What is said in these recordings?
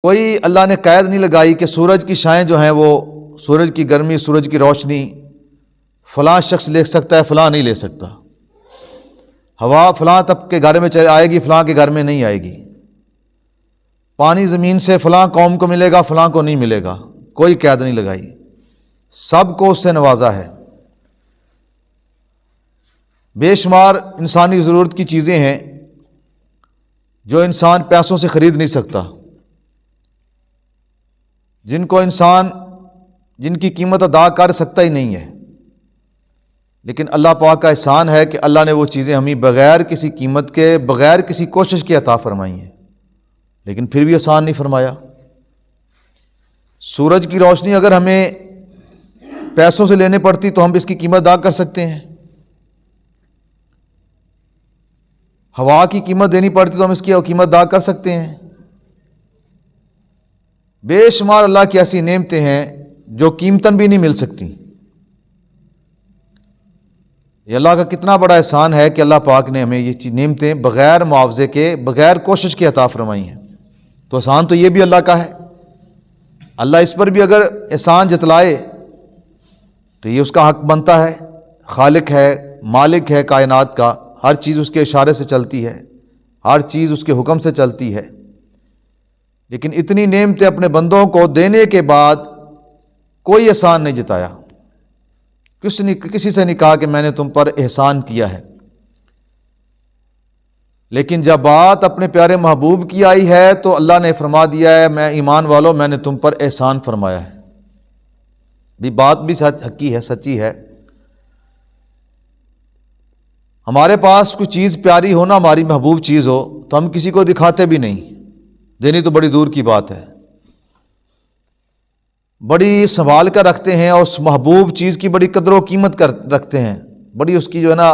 کوئی اللہ نے قید نہیں لگائی کہ سورج کی شعاعیں جو ہیں وہ سورج کی گرمی، سورج کی روشنی فلاں شخص لے سکتا ہے، فلاں نہیں لے سکتا. ہوا فلاں طبقے کے گھر میں آئے گی، فلاں کے گھر میں نہیں آئے گی. پانی زمین سے فلاں قوم کو ملے گا، فلاں کو نہیں ملے گا. کوئی قید نہیں لگائی، سب کو اس سے نوازا ہے. بے شمار انسانی ضرورت کی چیزیں ہیں جو انسان پیسوں سے خرید نہیں سکتا، جن کی قیمت ادا کر سکتا ہی نہیں ہے. لیکن اللہ پاک کا احسان ہے کہ اللہ نے وہ چیزیں ہمیں بغیر کسی قیمت کے، بغیر کسی کوشش کے عطا فرمائی ہیں، لیکن پھر بھی آسان نہیں فرمایا. سورج کی روشنی اگر ہمیں پیسوں سے لینے پڑتی تو ہم اس کی قیمت ادا کر سکتے ہیں. ہوا کی قیمت دینی پڑتی تو ہم اس کی قیمت ادا کر سکتے ہیں. بے شمار اللہ کی ایسی نعمتیں ہیں جو قیمتاً بھی نہیں مل سکتی. یہ اللہ کا کتنا بڑا احسان ہے کہ اللہ پاک نے ہمیں یہ نعمتیں بغیر معاوضے کے، بغیر کوشش کے عطا فرمائی ہیں. تو احسان تو یہ بھی اللہ کا ہے. اللہ اس پر بھی اگر احسان جتلائے تو یہ اس کا حق بنتا ہے. خالق ہے، مالک ہے کائنات کا، ہر چیز اس کے اشارے سے چلتی ہے، ہر چیز اس کے حکم سے چلتی ہے. لیکن اتنی نعمتیں اپنے بندوں کو دینے کے بعد کوئی احسان نہیں جتایا. کسی سے نہیں کہا کہ میں نے تم پر احسان کیا ہے. لیکن جب بات اپنے پیارے محبوب کی آئی ہے تو اللہ نے فرما دیا ہے، میں ایمان والوں میں نے تم پر احسان فرمایا ہے. بھی بات بھی حقیقی ہے، سچی ہے. ہمارے پاس کوئی چیز پیاری ہو نا، ہماری محبوب چیز ہو، تو ہم کسی کو دکھاتے بھی نہیں. دینی تو بڑی دور کی بات ہے. بڑی سنبھال کر رکھتے ہیں اور اس محبوب چیز کی بڑی قدر و قیمت رکھتے ہیں. بڑی اس کی جو ہے نا،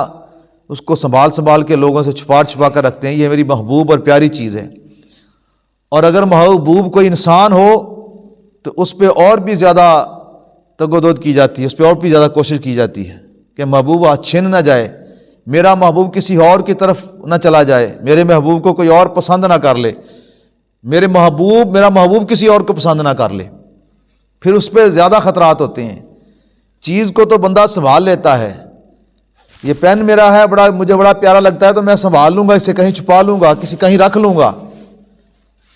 اس کو سنبھال کے لوگوں سے چھپا کر رکھتے ہیں. یہ میری محبوب اور پیاری چیز ہے. اور اگر محبوب کوئی انسان ہو تو اس پہ اور بھی زیادہ تگودود کی جاتی ہے، اس پہ اور بھی زیادہ کوشش کی جاتی ہے کہ محبوب چھن نہ جائے، میرا محبوب کسی اور کی طرف نہ چلا جائے، میرے محبوب کو کوئی اور پسند نہ کر لے، میرا محبوب کسی اور کو پسند نہ کر لے. پھر اس پہ زیادہ خطرات ہوتے ہیں. چیز کو تو بندہ سنبھال لیتا ہے، یہ پین میرا ہے، مجھے بڑا پیارا لگتا ہے تو میں سنبھال لوں گا، اسے کہیں چھپا لوں گا، کہیں رکھ لوں گا.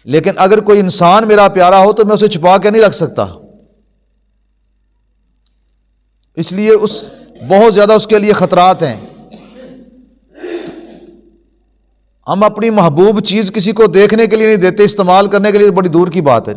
لیکن اگر کوئی انسان میرا پیارا ہو تو میں اسے چھپا کے نہیں رکھ سکتا. اس لیے بہت زیادہ اس کے لیے خطرات ہیں. ہم اپنی محبوب چیز کسی کو دیکھنے کے لیے نہیں دیتے، استعمال کرنے کے لیے بڑی دور کی بات ہے.